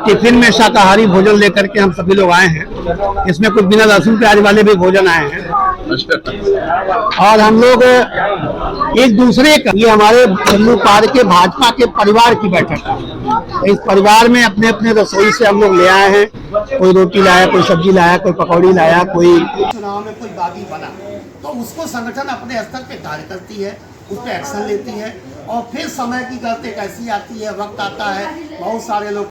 Tiffin में शाकाहारी भोजन लेकर के हम सभी लोग आए हैं। इसमें कुछ बिना लहसुन प्याज वाले भी भोजन आए हैं और हम लोग एक दूसरे का, ये हमारे जल्लू पार के भाजपा के परिवार की बैठक है। इस परिवार में अपने अपने रसोई से हम लोग ले आए हैं। कोई रोटी लाया, कोई सब्जी लाया, कोई पकौड़ी लाया, कोई चुनाव में कोई बागी बना तो उसको संगठन अपने स्तर पे कार्य करती है, उस पर एक्शन लेती है और फिर समय की गलती कैसी आती है, वक्त आता है, बहुत सारे लोग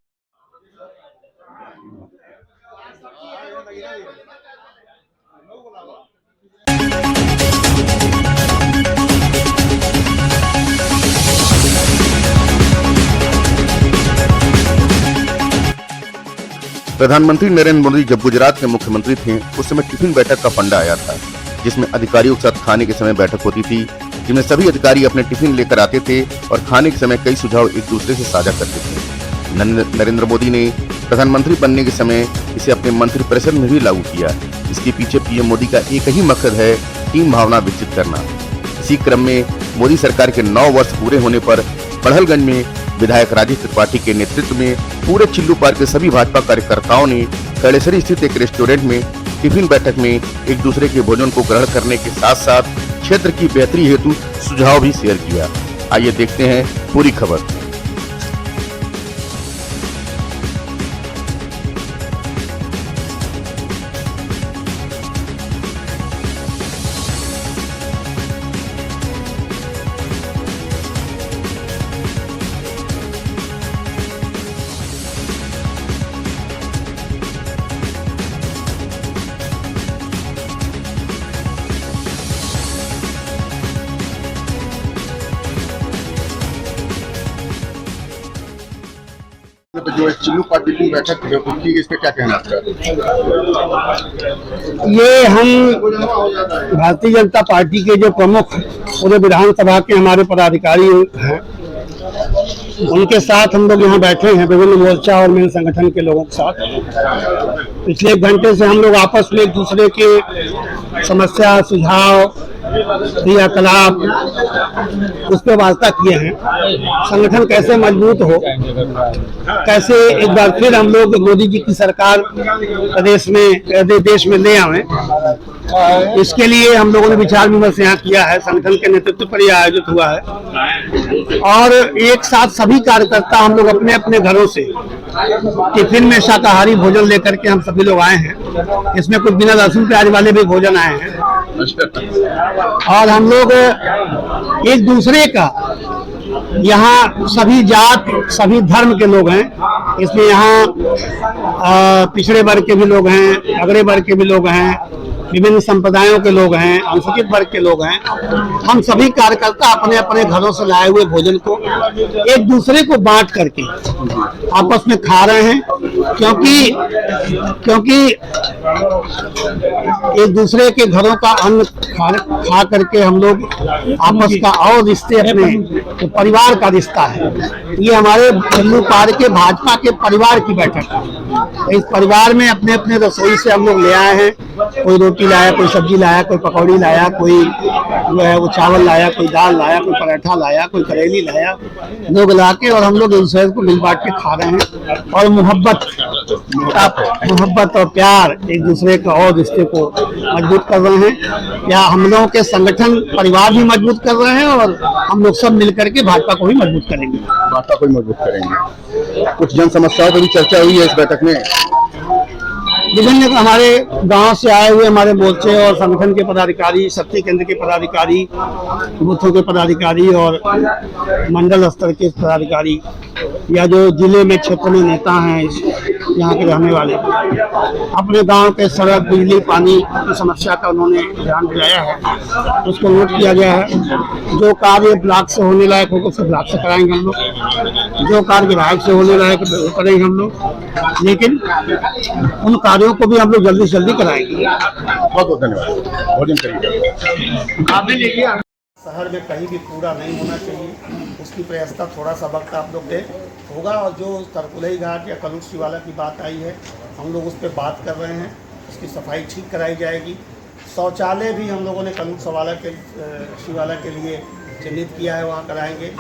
प्रधानमंत्री नरेंद्र मोदी जब गुजरात के मुख्यमंत्री थे उस समय टिफिन बैठक का फंडा आया था, जिसमें अधिकारियों के साथ खाने के समय बैठक होती थी, जिसमें सभी अधिकारी अपने टिफिन लेकर आते थे और खाने के समय कई सुझाव एक दूसरे से साझा करते थे। नरेंद्र मोदी ने प्रधानमंत्री बनने के समय इसे अपने मंत्रिपरिषद में भी लागू किया। इसके पीछे पीएम मोदी का एक ही मकसद है, टीम भावना विकसित करना। इसी क्रम में मोदी सरकार के 9 वर्ष पूरे होने पर पढ़लगंज में विधायक राजेश त्रिपाठी के नेतृत्व में पूरे चिल्लू पार के सभी भाजपा कार्यकर्ताओं ने कलेसरी स्थित एक रेस्टोरेंट में टिफिन बैठक में एक दूसरे के भोजन को ग्रहण करने के साथ साथ क्षेत्र की बेहतरी हेतु सुझाव भी शेयर किया। आइए देखते हैं पूरी खबर। जो चिल्लू पार्टी की बैठक थी, इस पे क्या कहना था? ये हम भारतीय जनता पार्टी के जो प्रमुख पूरे विधानसभा के हमारे पदाधिकारी हैं, उनके साथ हम लोग यहाँ बैठे हैं, विभिन्न मोर्चा और मेरे संगठन के लोगों के साथ। पिछले 1 घंटे से हम लोग आपस में एक दूसरे के समस्या, सुझाव, क्रियाकलाप उस पर वार्ता किए हैं। संगठन कैसे मजबूत हो, कैसे एक बार फिर हम लोग मोदी जी की सरकार प्रदेश में, देश में ले आए, इसके लिए हम लोगों ने विचार विमर्श यहाँ किया है। संगठन के नेतृत्व पर यह आयोजित हुआ है और एक साथ सभी कार्यकर्ता हम लोग अपने अपने घरों से टिफिन में शाकाहारी भोजन लेकर के हम सभी लोग आए हैं। इसमें कुछ बिना लहसुन प्याज वाले भी भोजन आए हैं और हम लोग एक दूसरे का, यहाँ सभी जात, सभी धर्म के लोग हैं। इसमें यहाँ पिछड़े वर्ग के भी लोग हैं, अगड़े वर्ग के भी लोग हैं, विभिन्न संप्रदायों के लोग हैं, अनुसूचित वर्ग के लोग हैं। हम सभी कार्यकर्ता अपने अपने घरों से लाए हुए भोजन को एक दूसरे को बांट करके आपस में खा रहे हैं, क्योंकि एक दूसरे के घरों का अन्न खा करके हम लोग आपस का और रिश्ते, अपने तो परिवार का रिश्ता है। ये हमारे जल्लू पार के भाजपा के परिवार की बैठक है। इस परिवार में अपने अपने रसोई से हम लोग ले आए हैं। कोई रोटी लाया, कोई सब्जी लाया, कोई पकौड़ी लाया, कोई जो है वो चावल लाया, कोई दाल लाया, कोई पराठा लाया, कोई करेली लाया, लोग ला के और हम लोग एक दूसरे को मिल बांट के खा रहे हैं और मोहब्बत और प्यार एक दूसरे का और रिश्ते को मजबूत कर रहे हैं। या हम लोगों के संगठन परिवार भी मजबूत कर रहे हैं और हम लोग सब मिलकर के भाजपा को भी मजबूत करेंगे। भाजपा को भी मजबूत करेंगे। कुछ जन समस्याओं पर भी चर्चा हुई है इस बैठक में। विभिन्न हमारे गांव से आए हुए हमारे मोर्चे और संगठन के पदाधिकारी, शक्ति केंद्र के पदाधिकारी, बूथों के पदाधिकारी और मंडल स्तर के पदाधिकारी या जो जिले में, क्षेत्र में नेता हैं यहाँ के रहने वाले, अपने गांव के सड़क, बिजली, पानी की समस्या का उन्होंने ध्यान दिलाया है, उसको नोट किया गया है। जो कार्य ब्लॉक से होने लायक होगा उसे ब्लॉक से कराएंगे हम लोग, जो कार्य विधायक से होने लायक करेंगे हम लोग, लेकिन उन कार्यों को भी हम लोग जल्दी से जल्दी कराएंगे। बहुत बहुत धन्यवाद। भोजन करिए। शहर में कहीं भी कूड़ा नहीं होना चाहिए, उसकी प्रयासता थोड़ा सा वक्त आप लोग दे होगा। और जो तरकुलई घाट या कलुट शिवाला की बात आई है, हम लोग उस पर बात कर रहे हैं, उसकी सफाई ठीक कराई जाएगी। शौचालय भी हम लोगों ने कलुट शिवाला के लिए चिन्हित किया है वहाँ कराएंगे।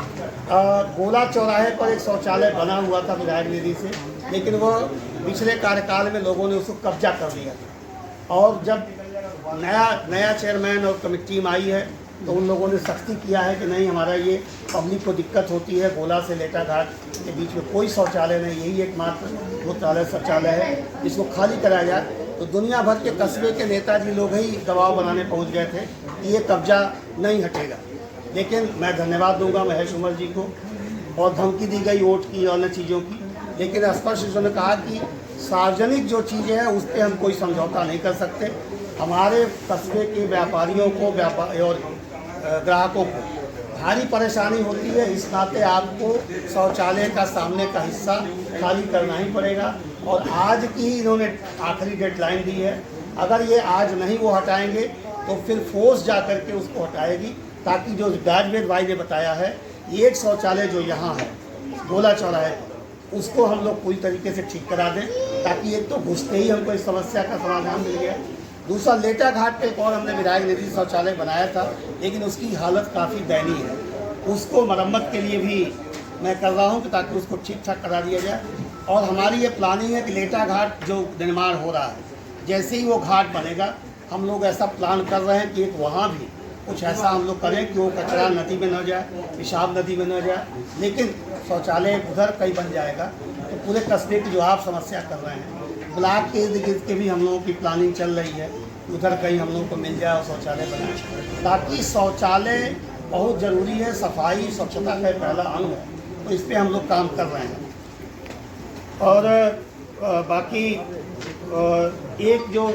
गोला चौराहे पर एक शौचालय बना हुआ था विधायक निधि से, लेकिन वो पिछले कार्यकाल में लोगों ने उसको कब्जा कर लिया था, और जब नया चेयरमैन और कमेटी टीम आई है तो उन लोगों ने सख्ती किया है कि नहीं, हमारा ये पब्लिक को दिक्कत होती है, गोला से लेटा घाट के बीच में कोई शौचालय नहीं, यही एकमात्र शौचालय है जिसको खाली कराया जाए। तो दुनिया भर के कस्बे के नेताजी लोग ही दबाव बनाने पहुंच गए थे कि ये कब्जा नहीं हटेगा। लेकिन मैं धन्यवाद दूंगा महेश उमर जी को, और धमकी दी गई वोट की और अन्य चीज़ों की, लेकिन स्पष्ट उन्होंने कहा कि सार्वजनिक जो चीज़ें हैं उस पर हम कोई समझौता नहीं कर सकते। हमारे कस्बे के व्यापारियों को और ग्राहकों को भारी परेशानी होती है, इस नाते आपको शौचालय का सामने का हिस्सा खाली करना ही पड़ेगा। और आज की इन्होंने आखिरी डेडलाइन दी है, अगर ये आज नहीं वो हटाएंगे तो फिर फोर्स जा कर के उसको हटाएगी, ताकि जो गाजवेद भाई ने बताया है, ये एक शौचालय जो यहाँ है गोला चौराहे पर, उसको हम लोग पूरी तरीके से ठीक करा दें, ताकि एक तो घुसते ही हमको इस समस्या का समाधान मिल गया। दूसरा, लेटा घाट पे एक और हमने विधायक निधि शौचालय बनाया था, लेकिन उसकी हालत काफ़ी दयनीय है, उसको मरम्मत के लिए भी मैं कर रहा हूँ कि ताकि उसको ठीक ठाक करा दिया जाए। और हमारी ये प्लानिंग है कि लेटा घाट जो निर्माण हो रहा है, जैसे ही वो घाट बनेगा, हम लोग ऐसा प्लान कर रहे हैं कि एक वहाँ भी कुछ ऐसा हम लोग करें कि वो कचरा नदी में न जाए, पेशाब नदी में न जाए, लेकिन शौचालय उधर कहीं बन जाएगा तो पूरे कस्बे की जो आप समस्या कर रहे हैं, ब्लॉक के इर्द गिर्द के भी हम लोगों की प्लानिंग चल रही है, उधर कहीं हम लोगों को मिल जाए और शौचालय बनाए, ताकि शौचालय बहुत ज़रूरी है, सफाई स्वच्छता का पहला अंग है, तो इस पर हम लोग काम कर रहे हैं। और बाकी एक जो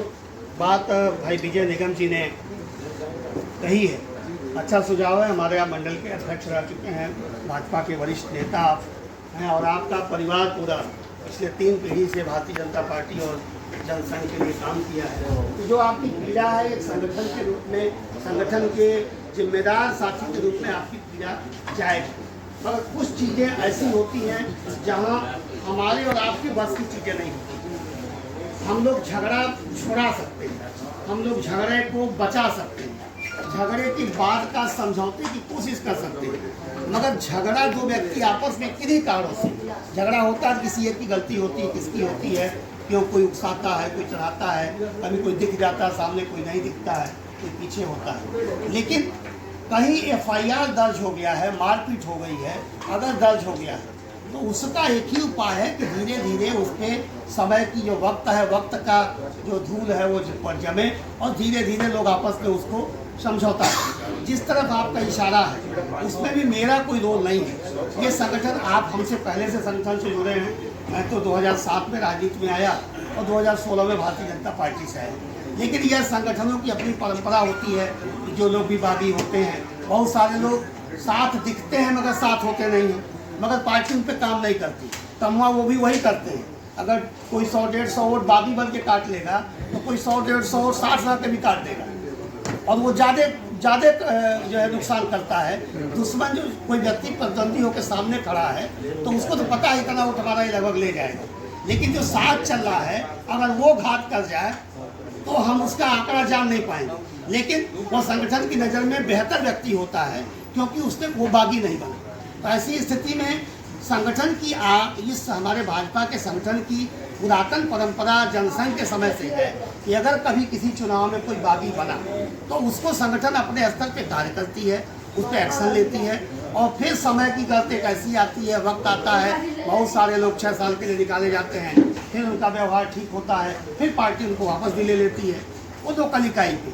बात भाई विजय निगम जी ने कही है, अच्छा सुझाव है। हमारे यहाँ मंडल के अध्यक्ष रह चुके हैं, भाजपा के वरिष्ठ नेता आप हैं, और आपका परिवार पूरा पिछले 3 पीढ़ी से भारतीय जनता पार्टी और जनसंघ के लिए काम किया है। तो जो आपकी पीड़ा है, एक संगठन के रूप में, संगठन के जिम्मेदार साथी के रूप में आपकी पीड़ा जाएगी, मगर कुछ चीज़ें ऐसी होती हैं जहाँ हमारे और आपके बस की चीज़ें नहीं होती। हम लोग झगड़ा छुड़ा सकते हैं, हम लोग झगड़े को बचा सकते हैं, झगड़े के बाद का समझौते की कोशिश कर सकते हैं, मगर झगड़ा दो व्यक्ति आपस में किन्हीं कारणों से झगड़ा होता है, किसी एक की गलती होती है, किसकी होती है, क्यों कोई उकसाता है, कोई चढ़ाता है, कभी कोई दिख जाता है सामने, कोई नहीं दिखता है, कोई पीछे होता है। लेकिन कहीं FIR दर्ज हो गया है, मारपीट हो गई है, अगर दर्ज हो गया है तो उसका एक ही उपाय है कि धीरे धीरे उसके समय की जो वक्त है, वक्त का जो धूल है वो पर जमे, और धीरे धीरे लोग आपस में उसको समझौता करें। जिस तरफ आपका इशारा है उसमें भी मेरा कोई रोल नहीं है। ये संगठन, आप हमसे पहले से संगठन से जुड़े हैं, मैं तो 2007 में राजनीति में आया और 2016 में भारतीय जनता पार्टी से आया, लेकिन यह संगठनों की अपनी परंपरा होती है कि जो लोग विवादी होते हैं, बहुत सारे लोग साथ दिखते हैं मगर साथ होते नहीं हैं, मगर पार्टी उन पर काम नहीं करती, तमुआ वो भी वही करते हैं। अगर कोई 100-150 वोट बागी बन के काट लेगा तो कोई 100-150 वोट 60 के भी काट देगा, और वो ज़्यादा जो है नुकसान करता है। दुश्मन जो कोई व्यक्ति प्रतिद्वंदी होकर सामने खड़ा है तो उसको तो पता है इतना वोट हमारा ही लगभग ले जाएगा, लेकिन जो साथ चल रहा है अगर वो घात कर जाए तो हम उसका आंकड़ा जान नहीं पाएंगे। लेकिन वो संगठन की नज़र में बेहतर व्यक्ति होता है, क्योंकि उसने वो बागी नहीं बना। तो ऐसी स्थिति में संगठन की इस हमारे भाजपा के संगठन की पुरातन परंपरा जनसंघ के समय से है कि अगर कभी किसी चुनाव में कोई बागी बना तो उसको संगठन अपने स्तर पे कार्य करती है, उस पर एक्शन लेती है, और फिर समय की गलती कैसी आती है, वक्त आता है, बहुत सारे लोग 6 साल के लिए निकाले जाते हैं, फिर उनका व्यवहार ठीक होता है, फिर पार्टी उनको वापस भी ले लेती है। वो तो कल इकाई थी।